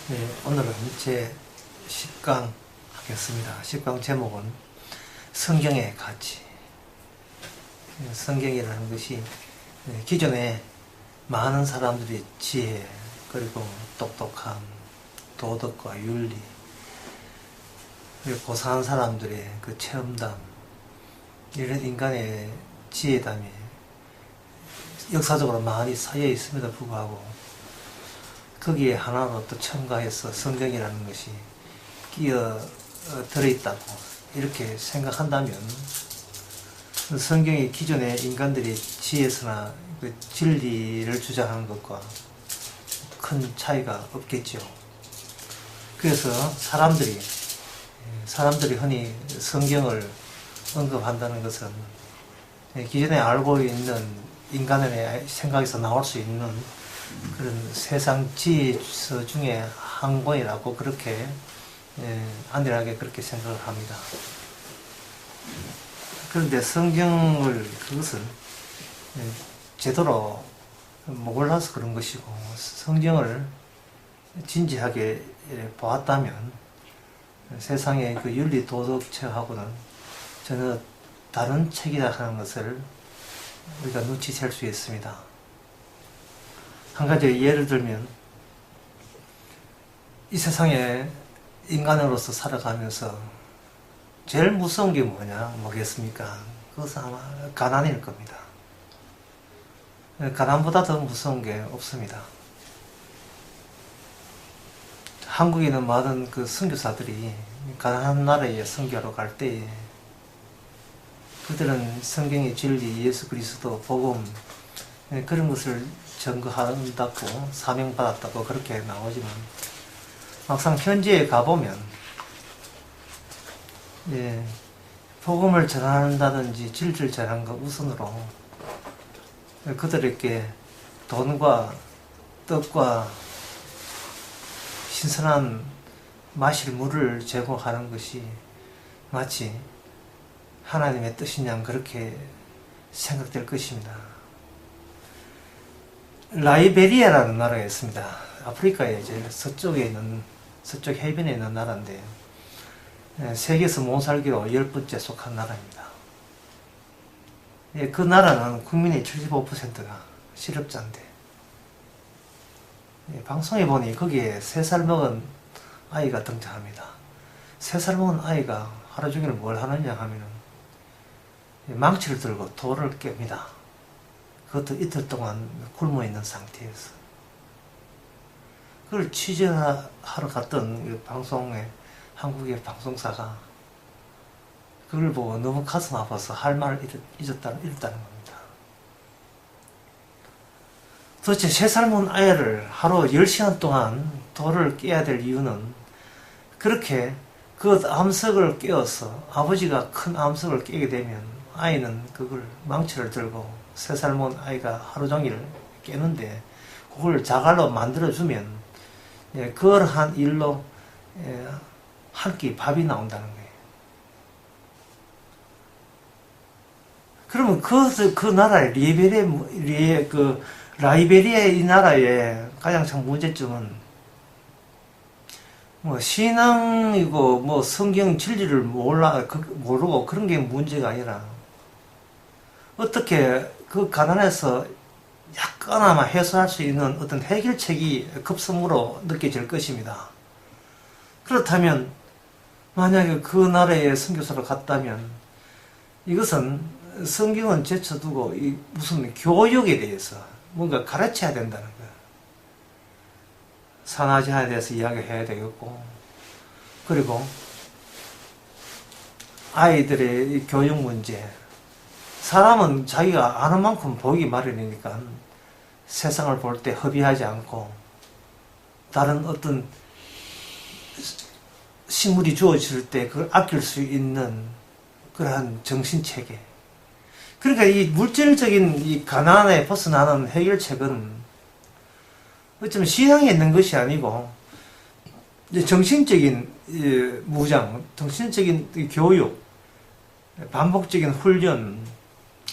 네, 오늘은 제 10강 하겠습니다. 10강 제목은 성경의 가치. 성경이라는 것이 기존에 많은 사람들의 지혜, 그리고 똑똑함, 도덕과 윤리, 그리고 고상한 사람들의 그 체험담, 이런 인간의 지혜담이 역사적으로 많이 쌓여 있음에도 불구하고 거기에 하나로 또 첨가해서 성경이라는 것이 끼어 들어있다고 이렇게 생각한다면 성경이 기존의 인간들이 지혜서나 그 진리를 주장하는 것과 큰 차이가 없겠죠. 그래서 사람들이 흔히 성경을 언급한다는 것은 기존에 알고 있는 인간의 생각에서 나올 수 있는 그런 세상 지혜서 중에 한 권이라고 그렇게 안일하게 그렇게 생각을 합니다. 그런데 성경을 그것을 제대로 몰라서 그런 것이고, 성경을 진지하게 보았다면 세상의 그 윤리 도덕책하고는 전혀 다른 책이라 하는 것을 우리가 눈치챌 수 있습니다. 한 가지 예를 들면, 이 세상에 인간으로서 살아가면서 제일 무서운 게 뭐겠습니까? 그것은 아마 가난일 겁니다. 가난보다 더 무서운 게 없습니다. 한국에 있는 많은 그 선교사들이 가난한 나라에 선교하러 갈 때 그들은 성경의 진리, 예수 그리스도, 복음 그런 것을 전거한다고 사명받았다고 그렇게 나오지만 막상 현지에 가보면 복음을 전한다든지 진리를 전하는 것 우선으로 그들에게 돈과 떡과 신선한 마실 물을 제공하는 것이 마치 하나님의 뜻인 양 그렇게 생각될 것입니다. 라이베리아라는 나라가 있습니다. 아프리카의 이제 서쪽 해변에 있는 나라인데 세계에서 못 살기로 10번째 속한 나라입니다. 그 나라는 국민의 75%가 실업자인데 방송에 보니 거기에 3살 먹은 아이가 등장합니다. 3살 먹은 아이가 하루 종일 뭘 하느냐 하면은 망치를 들고 돌을 깹니다. 그것도 이틀 동안 굶어 있는 상태에서. 그걸 취재하러 갔던 방송에 한국의 방송사가 그걸 보고 너무 가슴 아파서 할 말을 잃었다는 겁니다. 도대체 3살 먹은 아이를 하루 10시간 동안 돌을 깨야 될 이유는 그렇게 그 암석을 깨어서 아버지가 큰 암석을 깨게 되면 아이는 그걸 망치를 들고 3살 먹은 아이가 하루 종일 깨는데 그걸 자갈로 만들어주면 그러한 일로 한 끼 밥이 나온다는 거예요. 그러면 그 나라의 라이베리아 이 나라의 가장 큰 문제점은 신앙이고 성경 진리를 모르고 그런 게 문제가 아니라 어떻게 그 가난에서 약간아마 해소할 수 있는 어떤 해결책이 급성으로 느껴질 것입니다. 그렇다면 만약에 그 나라에 선교사로 갔다면 이것은 성경은 제쳐두고 무슨 교육에 대해서 뭔가 가르쳐야 된다는 거예요. 산화제에 대해서 이야기해야 되겠고, 그리고 아이들의 교육 문제, 사람은 자기가 아는 만큼 보이기 마련이니까 세상을 볼 때 허비하지 않고 다른 어떤 식물이 주어질 때 그걸 아낄 수 있는 그러한 정신체계. 그러니까 이 물질적인 이 가난에 벗어나는 해결책은 어쩌면 신앙에 있는 것이 아니고 정신적인 무장, 정신적인 교육, 반복적인 훈련,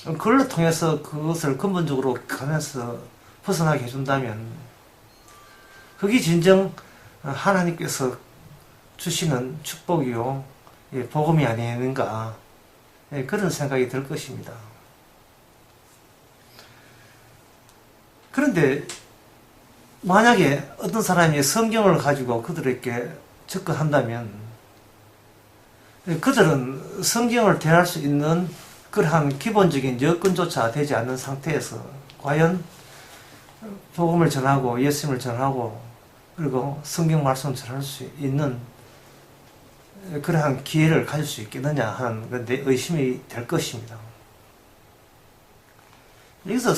그걸 통해서 그것을 근본적으로 가난에서 벗어나게 해준다면 그게 진정 하나님께서 주시는 축복이요, 복음이 아니는가, 그런 생각이 들 것입니다. 그런데 만약에 어떤 사람이 성경을 가지고 그들에게 접근한다면 그들은 성경을 대할 수 있는 그러한 기본적인 여건조차 되지 않는 상태에서 과연 복음을 전하고 예수님을 전하고 그리고 성경 말씀을 전할 수 있는 그러한 기회를 가질 수 있겠느냐 하는 내 의심이 될 것입니다. 여기서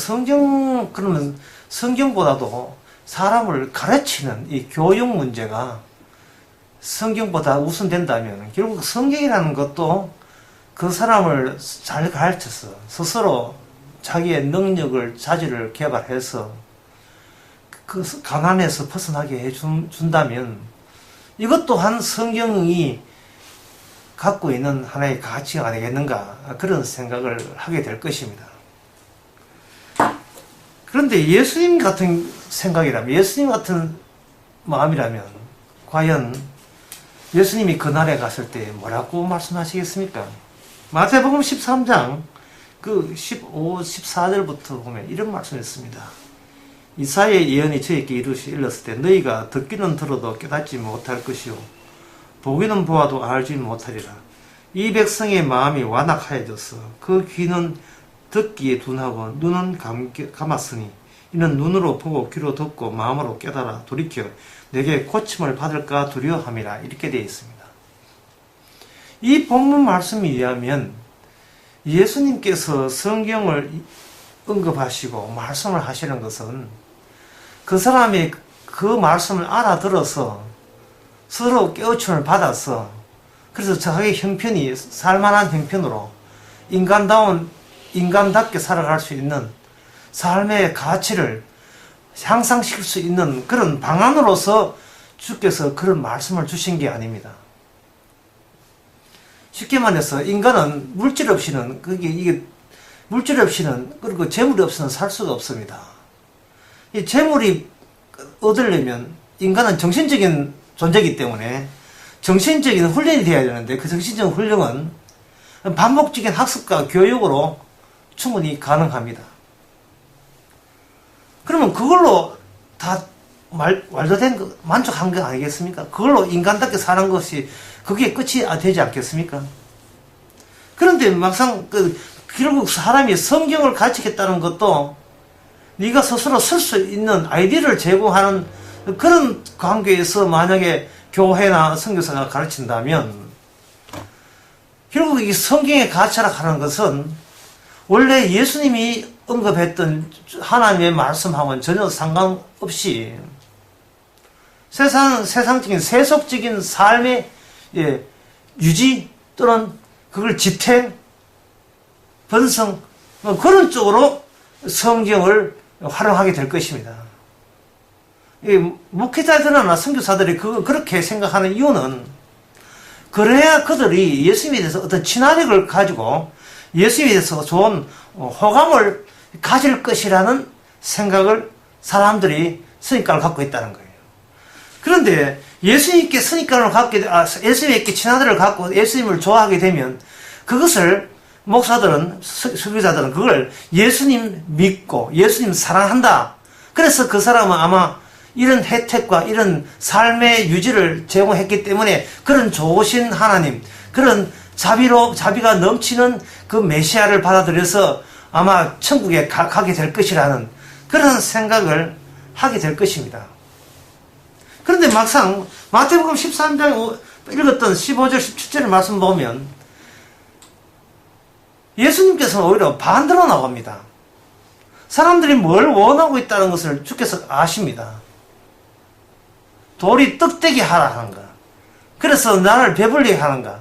그러면 성경보다도 사람을 가르치는 이 교육 문제가 성경보다 우선된다면 결국 성경이라는 것도 그 사람을 잘 가르쳐서 스스로 자기의 능력을, 자질을 개발해서 그 가난에서 벗어나게 해준다면 이것 또한 성경이 갖고 있는 하나의 가치가 아니겠는가, 그런 생각을 하게 될 것입니다. 그런데 예수님 같은 생각이라면, 예수님 같은 마음이라면 과연 예수님이 그날에 갔을 때 뭐라고 말씀하시겠습니까? 마태복음 13장 그 15, 14절부터 보면 이런 말씀이 있습니다. 이사야의 예언이 저에게 이르렀을 때 너희가 듣기는 들어도 깨닫지 못할 것이요 보기는 보아도 알지 못하리라. 이 백성의 마음이 완악하여져서 그 귀는 듣기에 둔하고 눈은 감았으니 이는 눈으로 보고 귀로 듣고 마음으로 깨달아 돌이켜 내게 고침을 받을까 두려워함이라. 이렇게 되어 있습니다. 이 본문 말씀에 의하면 예수님께서 성경을 언급하시고 말씀을 하시는 것은 그 사람이 그 말씀을 알아들어서 서로 깨우침을 받아서 그래서 자기 형편이 살만한 형편으로 인간답게 살아갈 수 있는 삶의 가치를 향상시킬 수 있는 그런 방안으로서 주께서 그런 말씀을 주신 게 아닙니다. 쉽게 말해서 인간은 물질 없이는 그리고 재물이 없이는 살 수가 없습니다. 이 재물이 얻으려면 인간은 정신적인 존재이기 때문에 정신적인 훈련이 되어야 되는데 그 정신적인 훈련은 반복적인 학습과 교육으로 충분히 가능합니다. 그러면 그걸로 다 완료된 거, 만족한 거 아니겠습니까? 그걸로 인간답게 사는 것이 그게 끝이 되지 않겠습니까? 그런데 막상 결국 사람이 성경을 가르치겠다는 것도 네가 스스로 쓸 수 있는 아이디어를 제공하는 그런 관계에서 만약에 교회나 선교사가 가르친다면 결국 이 성경의 가르쳐라는 것은 원래 예수님이 언급했던 하나님의 말씀하고는 전혀 상관없이 세상적인 세속적인 삶의 유지 또는 그걸 지탱, 번성 그런 쪽으로 성경을 활용하게 될 것입니다. 목회자들이나 선교사들이 그렇게 생각하는 이유는 그래야 그들이 예수님에 대해서 어떤 친화력을 가지고 예수님에 대해서 좋은 호감을 가질 것이라는 생각을 사람들이 선입관을 갖고 있다는 거예요. 그런데 예수님께 선입관을 예수님께 친화력을 갖고 예수님을 좋아하게 되면 그것을 목사들은, 설교자들은 그걸 예수님 믿고 예수님 사랑한다. 그래서 그 사람은 아마 이런 혜택과 이런 삶의 유지를 제공했기 때문에 그런 좋으신 하나님, 그런 자비가 넘치는 그 메시아를 받아들여서 아마 천국에 가게 될 것이라는 그런 생각을 하게 될 것입니다. 그런데 막상 마태복음 13장 읽었던 15절 17절 말씀 보면 예수님께서는 오히려 반대로 나옵니다. 사람들이 뭘 원하고 있다는 것을 주께서 아십니다. 돌이 떡되게 하라 하는가, 그래서 나를 배불리게 하는가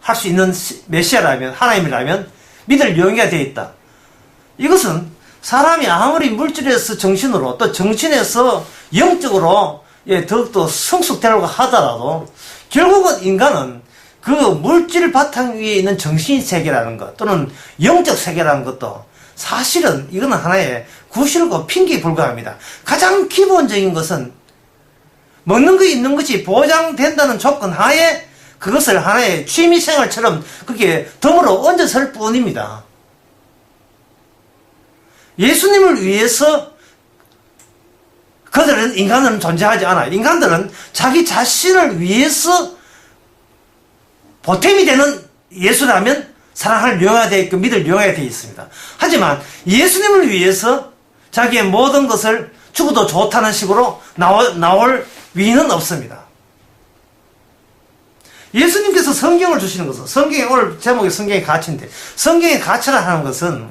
할 수 있는 메시아라면, 하나님이라면 믿을 용의가 되어 있다. 이것은 사람이 아무리 물질에서 정신으로 또 정신에서 영적으로 더욱더 성숙되려고 하더라도 결국은 인간은 그 물질 바탕 위에 있는 정신세계라는 것 또는 영적 세계라는 것도 사실은 이거는 하나의 구실과 핑계에 불과합니다. 가장 기본적인 것은 먹는 거 입는 것이 보장된다는 조건 하에 그것을 하나의 취미생활처럼 그게 덤으로 얹어설 뿐입니다. 예수님을 위해서 그들은 인간은 존재하지 않아요. 인간들은 자기 자신을 위해서 보탬이 되는 예수라면 사랑할 용어야 되어 있고 믿을 용어야 되어 있습니다. 하지만 예수님을 위해서 자기의 모든 것을 죽어도 좋다는 식으로 나올 위는 없습니다. 예수님께서 성경을 주시는 것은, 성경의 오늘 제목이 성경의 가치인데, 성경의 가치라 하는 것은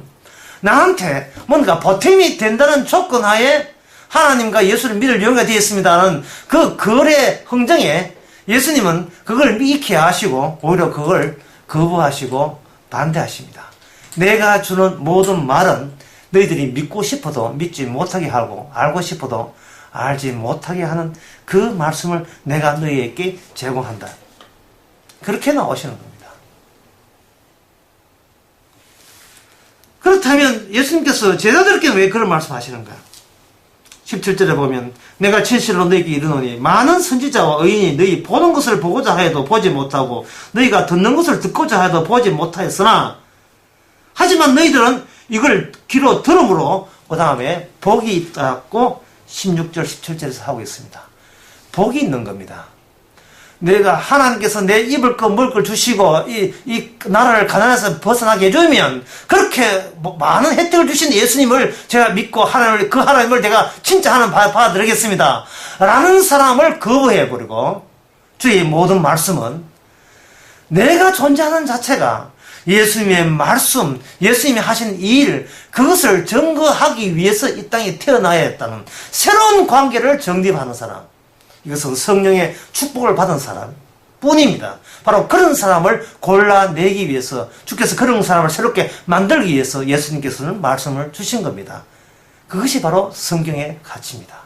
나한테 뭔가 보탬이 된다는 조건 하에 하나님과 예수를 믿을 용어가 되었습니다는 그 거래 흥정에 예수님은 그걸 믿게 하시고 오히려 그걸 거부하시고 반대하십니다. 내가 주는 모든 말은 너희들이 믿고 싶어도 믿지 못하게 하고 알고 싶어도 알지 못하게 하는 그 말씀을 내가 너희에게 제공한다. 그렇게 나오시는 겁니다. 그렇다면 예수님께서 제자들에게 왜 그런 말씀하시는가? 17절에 보면 내가 진실로 너희에게 이르노니 많은 선지자와 의인이 너희 보는 것을 보고자 하여도 보지 못하고 너희가 듣는 것을 듣고자 하여도 보지 못하였으나 하지만 너희들은 이걸 귀로 들음으로 그 다음에 복이 있다고 16절 17절에서 하고 있습니다. 복이 있는 겁니다. 내가 하나님께서 내 입을 거 먹을 걸 주시고 이 나라를 가난해서 벗어나게 해주면 그렇게 많은 혜택을 주신 예수님을 제가 믿고 그 하나님을 내가 진짜 하나님 받아들이겠습니다 라는 사람을 거부해버리고 주의 모든 말씀은 내가 존재하는 자체가 예수님의 말씀, 예수님이 하신 일, 그것을 증거하기 위해서 이 땅에 태어나야 했다는 새로운 관계를 정립하는 사람, 이것은 성령의 축복을 받은 사람 뿐입니다. 바로 그런 사람을 골라내기 위해서 주께서 그런 사람을 새롭게 만들기 위해서 예수님께서는 말씀을 주신 겁니다. 그것이 바로 성경의 가치입니다.